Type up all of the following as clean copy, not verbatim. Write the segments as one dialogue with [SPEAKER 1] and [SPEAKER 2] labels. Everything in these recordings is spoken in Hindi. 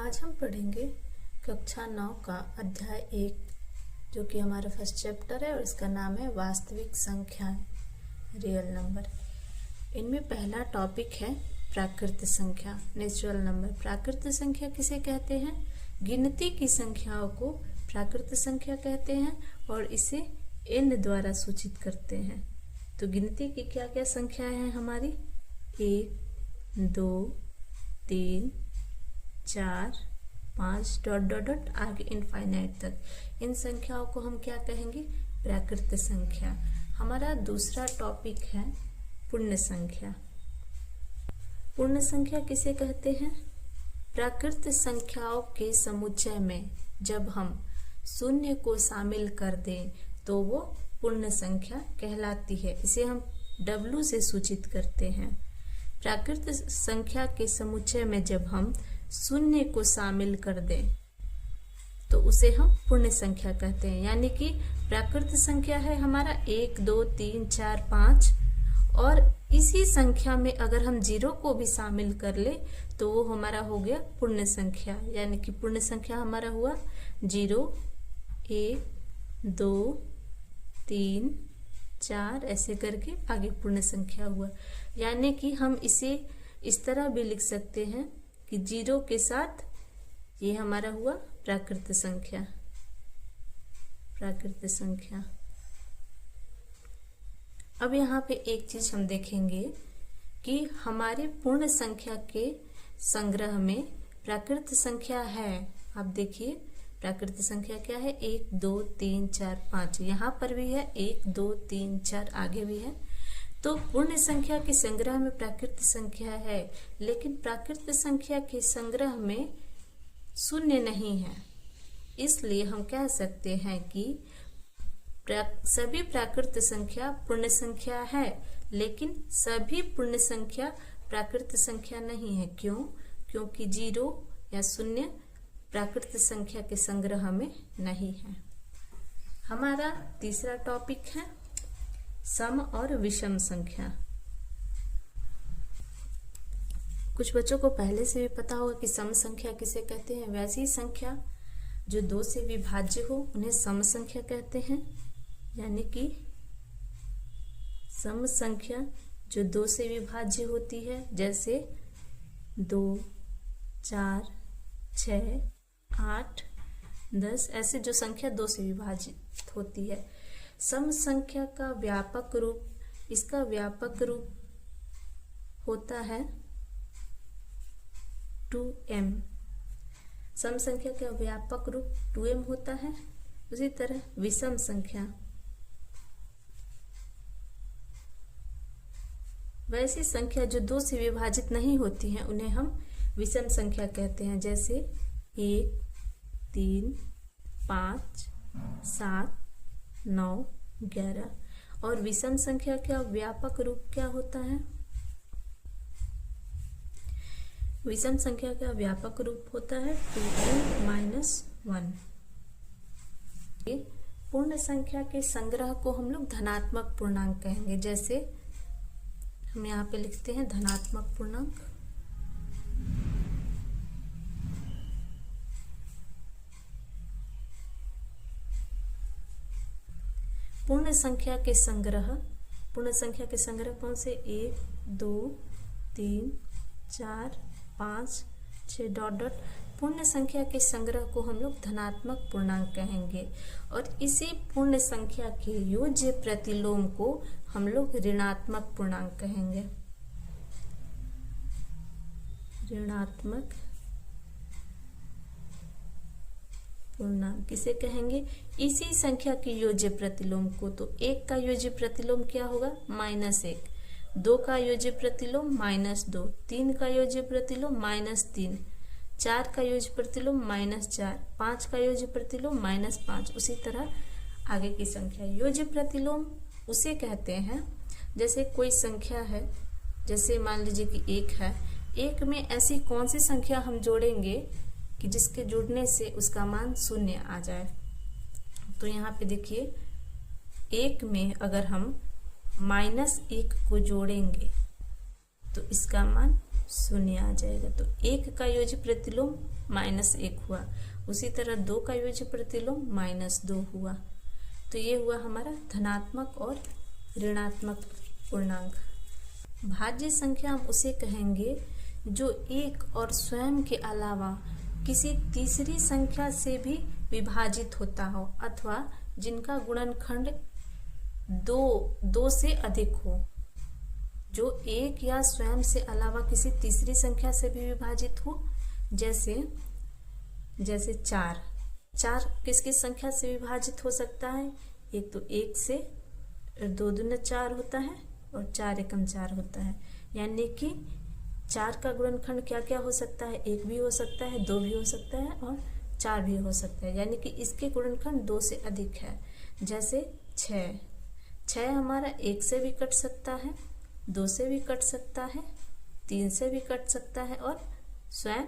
[SPEAKER 1] आज हम पढ़ेंगे कक्षा 9 का अध्याय 1 जो कि हमारा फर्स्ट चैप्टर है और इसका नाम है वास्तविक संख्याएं, रियल नंबर। इनमें पहला टॉपिक है प्राकृत संख्या, नेचुरल नंबर। प्राकृत संख्या किसे कहते हैं? गिनती की संख्याओं को प्राकृत संख्या कहते हैं और इसे n द्वारा सूचित करते हैं। तो गिनती की क्या क्या संख्याएं हैं हमारी? 1, 2, 3, 4, 5 डॉट डॉट डॉट आगे इनफाइनाइट तक। इन संख्याओं को हम क्या कहेंगे? प्राकृत संख्या। हमारा दूसरा टॉपिक है पूर्ण संख्या। पूर्ण संख्या किसे कहते हैं? प्राकृत संख्याओं के समुच्चय में जब हम शून्य को शामिल कर दें तो वो पूर्ण संख्या कहलाती है। इसे हम W से सूचित करते हैं। प्राकृत संख्या के समुच्चय में जब हम शून्य को शामिल कर दें तो उसे हम पूर्ण संख्या कहते हैं। यानी कि प्राकृत संख्या है हमारा 1, 2, 3, 4, 5 और इसी संख्या में अगर हम 0 को भी शामिल कर ले तो वो हमारा हो गया पूर्ण संख्या। यानी कि पूर्ण संख्या हमारा हुआ 0, 1, 2, 3, 4 ऐसे करके आगे पूर्ण संख्या हुआ। यानी कि हम इसे इस तरह भी लिख सकते हैं कि 0 के साथ ये हमारा हुआ प्राकृत संख्या। प्राकृत संख्या। अब यहाँ पे एक चीज हम देखेंगे कि हमारे पूर्ण संख्या के संग्रह में प्राकृत संख्या है। आप देखिए प्राकृत संख्या क्या है? 1, 2, 3, 4, 5। यहाँ पर भी है 1, 2, 3, 4 आगे भी है। तो पूर्ण संख्या के संग्रह में प्राकृत संख्या है, लेकिन प्राकृत संख्या के संग्रह में शून्य नहीं है। इसलिए हम कह सकते हैं कि सभी प्राकृत संख्या पूर्ण संख्या है, लेकिन सभी पूर्ण संख्या प्राकृत संख्या नहीं है। क्यों? क्योंकि 0 या शून्य प्राकृत संख्या के संग्रह में नहीं है। हमारा तीसरा टॉपिक है सम और विषम संख्या। कुछ बच्चों को पहले से भी पता होगा कि सम संख्या किसे कहते हैं। वैसी संख्या जो 2 से विभाज्य हो उन्हें सम संख्या कहते हैं। यानी कि सम संख्या जो 2 से विभाज्य होती है, जैसे 2, 4, 6, 8, 10 ऐसे जो संख्या 2 से विभाजित होती है। सम संख्या का व्यापक रूप, इसका व्यापक रूप होता है 2m। सम संख्या का व्यापक रूप 2m होता है। उसी तरह विषम संख्या, वैसी संख्या जो 2 से विभाजित नहीं होती हैं उन्हें हम विषम संख्या कहते हैं। जैसे 1, 3, 5, 7, 9, 11। और विषम संख्या का व्यापक रूप क्या होता है? विषम संख्या का व्यापक रूप होता है 2n-1। पूर्ण संख्या के संग्रह को हम लोग धनात्मक पूर्णांक कहेंगे। जैसे हम यहाँ पे लिखते हैं धनात्मक पूर्णांक। पूर्ण संख्या के संग्रह, पूर्ण संख्या के संग्रह कौन से? 1, 2, 3, 4, 5, 6 डॉट डॉट। पूर्ण संख्या के संग्रह को हम लोग धनात्मक पूर्णांक कहेंगे और इसी पूर्ण संख्या के योज्य प्रतिलोम को हम लोग ऋणात्मक पूर्णांक कहेंगे। ऋणात्मक पूर्णांक किसे कहेंगे? इसी संख्या के योज्य प्रतिलोम को। तो 1 का योज्य प्रतिलोम क्या होगा? -1। 2 का योज्य प्रतिलोम -2। 3 का योज्य प्रतिलोम -3। 4 का योज्य प्रतिलोम -4। 5 का योज्य प्रतिलोम -5। उसी तरह आगे की संख्या। योज्य प्रतिलोम उसे कहते हैं जैसे कोई संख्या है, जैसे मान लीजिए कि 1 है। 1 में ऐसी कौन सी संख्या हम जोड़ेंगे कि जिसके जुड़ने से उसका मान 0 आ जाए। तो यहाँ पे देखिए 1 में अगर हम -1 को जोड़ेंगे तो इसका मान शून्य आ जाएगा। तो 1 का योज्य प्रतिलोम -1 हुआ, उसी तरह 2 का योज्य प्रतिलोम -2 हुआ। तो ये हुआ हमारा धनात्मक और ऋणात्मक पूर्णांक। भाज्य संख्या हम उसे कहेंगे जो एक और स्वयं के अलावा किसी तीसरी संख्या से भी विभाजित होता हो अथवा जिनका गुणनखंड 2 से अधिक हो। जो एक या स्वयं से अलावा किसी तीसरी संख्या से भी विभाजित हो, जैसे 4 किस किस संख्या से विभाजित हो सकता है? एक तो 1 से, 2 दूनी 4 होता है और 4 एकम 4 होता है। यानी कि 4 का गुणनखंड क्या क्या हो सकता है? 1 भी हो सकता है, 2 भी हो सकता है और 4 भी हो सकता है। यानी कि इसके गुणनखंड 2 से अधिक है। जैसे 6 हमारा 1 से भी कट सकता है, 2 से भी कट सकता है, 3 से भी कट सकता है और स्वयं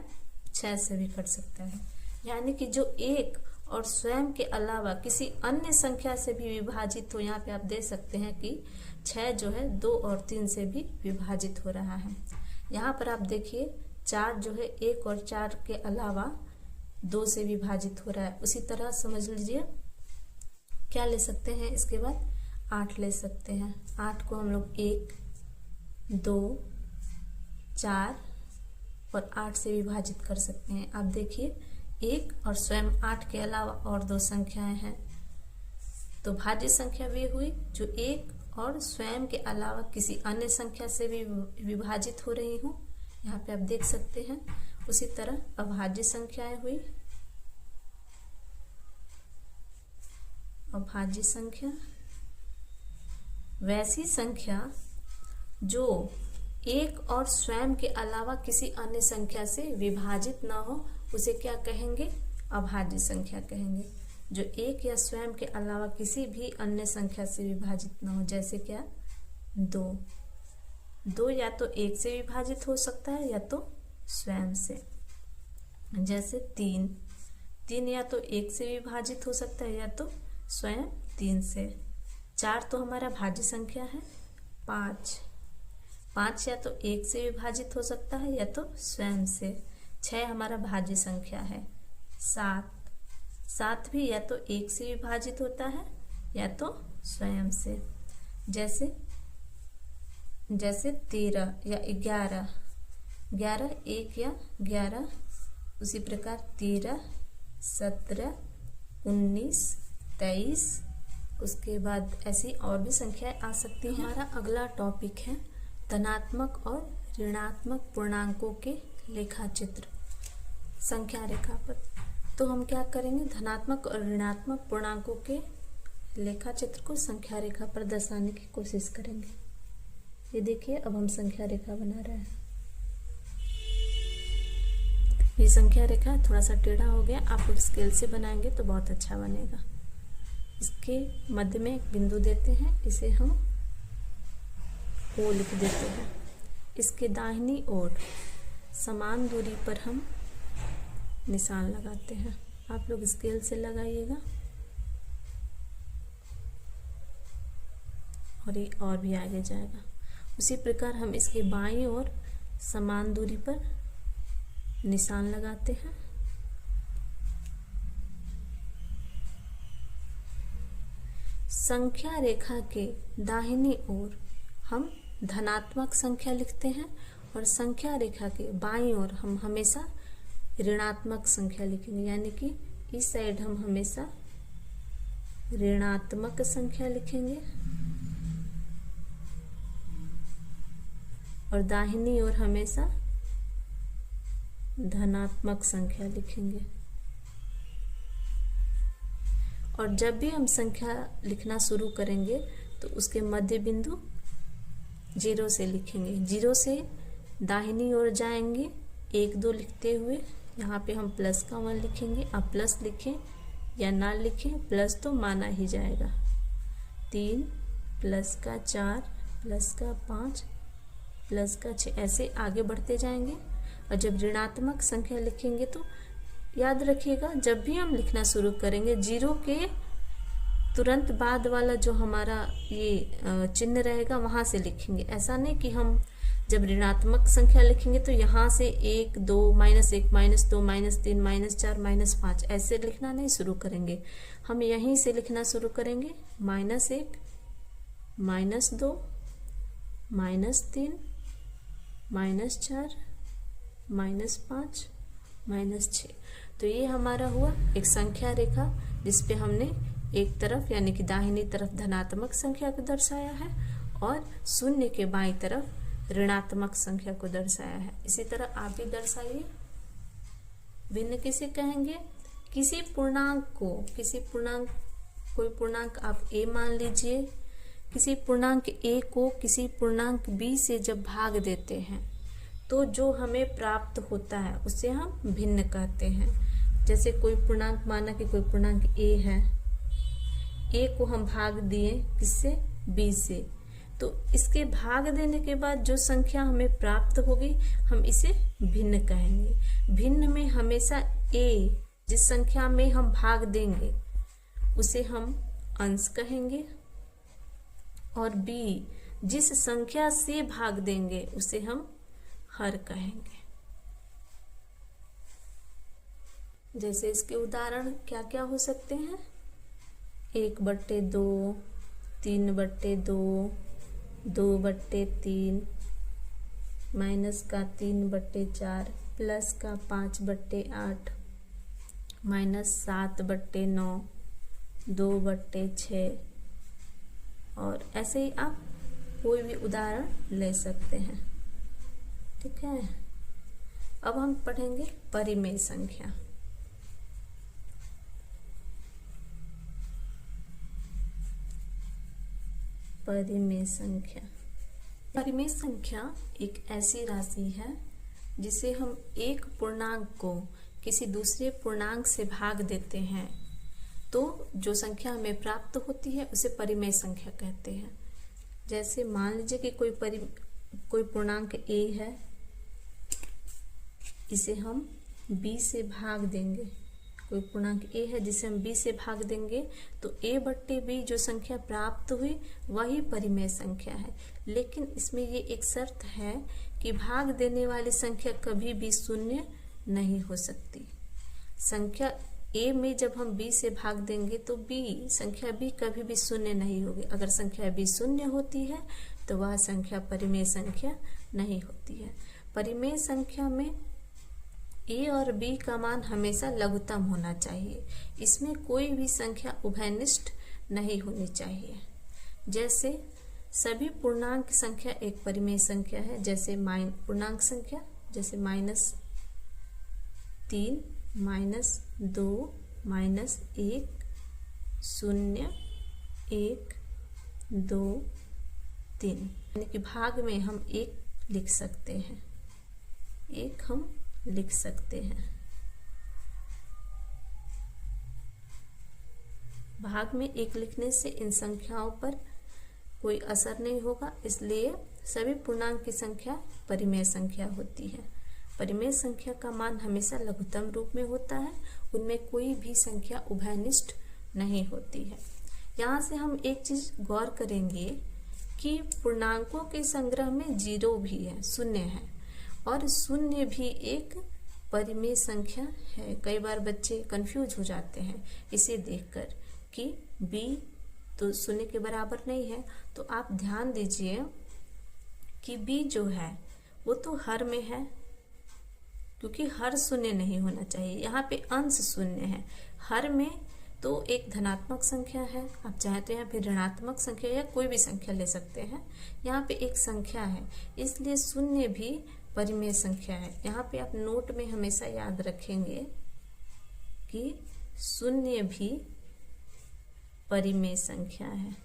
[SPEAKER 1] 6 से भी कट सकता है। यानी कि जो एक और स्वयं के अलावा किसी अन्य संख्या से भी विभाजित हो, यहाँ पे आप देख सकते हैं कि 6 जो है 2 और 3 से भी विभाजित हो रहा है। यहाँ पर आप देखिए 4 जो है 1 और 4 के अलावा 2 से विभाजित हो रहा है। उसी तरह समझ लीजिए क्या ले सकते हैं, इसके बाद 8 ले सकते हैं। 8 को हम लोग 1, 2, 4 और 8 से विभाजित कर सकते हैं। आप देखिए 1 और स्वयं 8 के अलावा और 2 संख्याएं हैं। तो भाज्य संख्या वे हुई जो एक और स्वयं के अलावा किसी अन्य संख्या से भी विभाजित हो रही हूँ, यहाँ पे आप देख सकते हैं। उसी तरह अभाज्य संख्याएं हुई। अभाज्य संख्या वैसी संख्या जो एक और स्वयं के अलावा किसी अन्य संख्या से विभाजित ना हो, उसे क्या कहेंगे? अभाज्य संख्या कहेंगे। जो एक या स्वयं के अलावा किसी भी अन्य संख्या से विभाजित ना हो। जैसे क्या? 2 या तो 1 से विभाजित हो सकता है या तो स्वयं से। जैसे 3 या तो 1 से विभाजित हो सकता है या तो स्वयं 3 से। 4 तो हमारा भाज्य संख्या है। 5 या तो 1 से विभाजित हो सकता है या तो स्वयं से। 6 हमारा भाज्य संख्या है। 7 भी या तो 1 से विभाजित होता है या तो स्वयं से। जैसे 13 या 11 1 या 11। उसी प्रकार 13, 17, 19, 23। उसके बाद ऐसी और भी संख्याएं आ सकती हैं। हमारा अगला टॉपिक है धनात्मक और ऋणात्मक पूर्णांकों के लेखा चित्र, संख्या रेखा पर। तो हम क्या करेंगे? धनात्मक और ऋणात्मक पूर्णांकों के लेखा चित्र को संख्या रेखा पर दर्शाने की कोशिश करेंगे। ये देखिए, अब हम संख्या रेखा बना रहे हैं। ये संख्या रेखा थोड़ा सा टेढ़ा हो गया, आप लोग स्केल से बनाएंगे तो बहुत अच्छा बनेगा। इसके मध्य में एक बिंदु देते हैं, इसे हम O लिख देते हैं। इसके दाहिनी ओर समान दूरी पर हम निशान लगाते हैं। आप लोग स्केल से लगाइएगा और ये और भी आगे जाएगा। उसी प्रकार हम इसके बाईं ओर समान दूरी पर निशान लगाते हैं। संख्या रेखा के दाहिनी ओर हम धनात्मक संख्या लिखते हैं और संख्या रेखा के बाईं ओर हम हमेशा ऋणात्मक संख्या लिखेंगे। यानी कि इस साइड हम हमेशा ऋणात्मक संख्या लिखेंगे और दाहिनी ओर हमेशा धनात्मक संख्या लिखेंगे। और जब भी हम संख्या लिखना शुरू करेंगे तो उसके मध्य बिंदु 0 से लिखेंगे। 0 से दाहिनी ओर जाएंगे 1, 2 लिखते हुए। यहाँ पे हम प्लस का 1 लिखेंगे। आप प्लस लिखें या ना लिखें, प्लस तो माना ही जाएगा। 3 प्लस का 4 प्लस का 5 प्लस का 6, ऐसे आगे बढ़ते जाएंगे। और जब ऋणात्मक संख्या लिखेंगे तो याद रखिएगा, जब भी हम लिखना शुरू करेंगे 0 के तुरंत बाद वाला जो हमारा ये चिन्ह रहेगा वहाँ से लिखेंगे। ऐसा नहीं कि हम जब ऋणात्मक संख्या लिखेंगे तो यहाँ से 1, 2, -1, -2, -3, -4, -5 ऐसे लिखना नहीं शुरू करेंगे। हम यहीं से लिखना शुरू करेंगे, -1, -2, -3, -4, -5, -6। तो ये हमारा हुआ एक संख्या रेखा जिसपे हमने एक तरफ यानी कि दाहिनी तरफ धनात्मक संख्या को दर्शाया है और शून्य के बाईं तरफ ऋणात्मक संख्या को दर्शाया है। इसी तरह आप भी दर्शाइए। भिन्न किसे कहेंगे? किसी पूर्णांक को, कोई पूर्णांक आप a मान लीजिए, किसी पूर्णांक a को किसी पूर्णांक b से जब भाग देते हैं तो जो हमें प्राप्त होता है उसे हम भिन्न कहते हैं। जैसे कोई पूर्णांक, माना कि कोई पूर्णांक a है, a को हम भाग दिए किससे? b से, तो इसके भाग देने के बाद जो संख्या हमें प्राप्त होगी हम इसे भिन्न कहेंगे। भिन्न में हमेशा a जिस संख्या में हम भाग देंगे उसे हम अंश कहेंगे और b जिस संख्या से भाग देंगे उसे हम हर कहेंगे। जैसे इसके उदाहरण क्या क्या हो सकते हैं? 1/2, 3/2, 2/3, -3/4, +5/8, -7/9, 2/6 और ऐसे ही आप कोई भी उदाहरण ले सकते हैं। ठीक है, अब हम पढ़ेंगे परिमेय संख्या। परिमेय संख्या, परिमेय संख्या एक ऐसी राशि है जिसे हम एक पूर्णांक को किसी दूसरे पूर्णांक से भाग देते हैं तो जो संख्या हमें प्राप्त होती है उसे परिमेय संख्या कहते हैं। जैसे मान लीजिए कि कोई पूर्णांक a है, इसे हम b से भाग देंगे। कोई पूर्णांक a है जिसे हम b से भाग देंगे तो a/b जो संख्या प्राप्त हुई वही परिमेय संख्या है। लेकिन इसमें ये एक शर्त है कि भाग देने वाली संख्या कभी भी शून्य नहीं हो सकती। संख्या a में जब हम b से भाग देंगे तो संख्या b कभी भी शून्य नहीं होगी। अगर संख्या b शून्य होती है तो वह संख्या परिमेय संख्या नहीं होती है। परिमेय संख्या में a और b का मान हमेशा लघुत्तम होना चाहिए। इसमें कोई भी संख्या उभयनिष्ठ नहीं होनी चाहिए। जैसे सभी पूर्णांक संख्या एक परिमेय संख्या है। जैसे पूर्णांक संख्या जैसे -3, -2, -1, 0, 1, 2, 3 यानी कि भाग में हम 1 लिख सकते हैं, 1 हम लिख सकते हैं। भाग में 1 लिखने से इन संख्याओं पर कोई असर नहीं होगा, इसलिए सभी पूर्णांक की संख्या परिमेय संख्या होती है। परिमेय संख्या का मान हमेशा लघुत्तम रूप में होता है, उनमें कोई भी संख्या उभयनिष्ठ नहीं होती है। यहाँ से हम एक चीज गौर करेंगे कि पूर्णांकों के संग्रह में 0 भी है, शून्य है और शून्य भी एक परिमेय संख्या है। कई बार बच्चे कंफ्यूज हो जाते हैं इसे देखकर कि b तो शून्य के बराबर नहीं है। तो आप ध्यान दीजिए कि b जो है वो तो हर में है, क्योंकि हर शून्य नहीं होना चाहिए। यहाँ पे अंश शून्य है। हर में तो एक धनात्मक संख्या है, आप चाहते हैं फिर ऋणात्मक संख्या या कोई भी संख्या ले सकते हैं। यहाँ पे एक संख्या है, इसलिए शून्य भी परिमेय संख्या है। यहाँ पे आप नोट में हमेशा याद रखेंगे कि शून्य भी परिमेय संख्या है।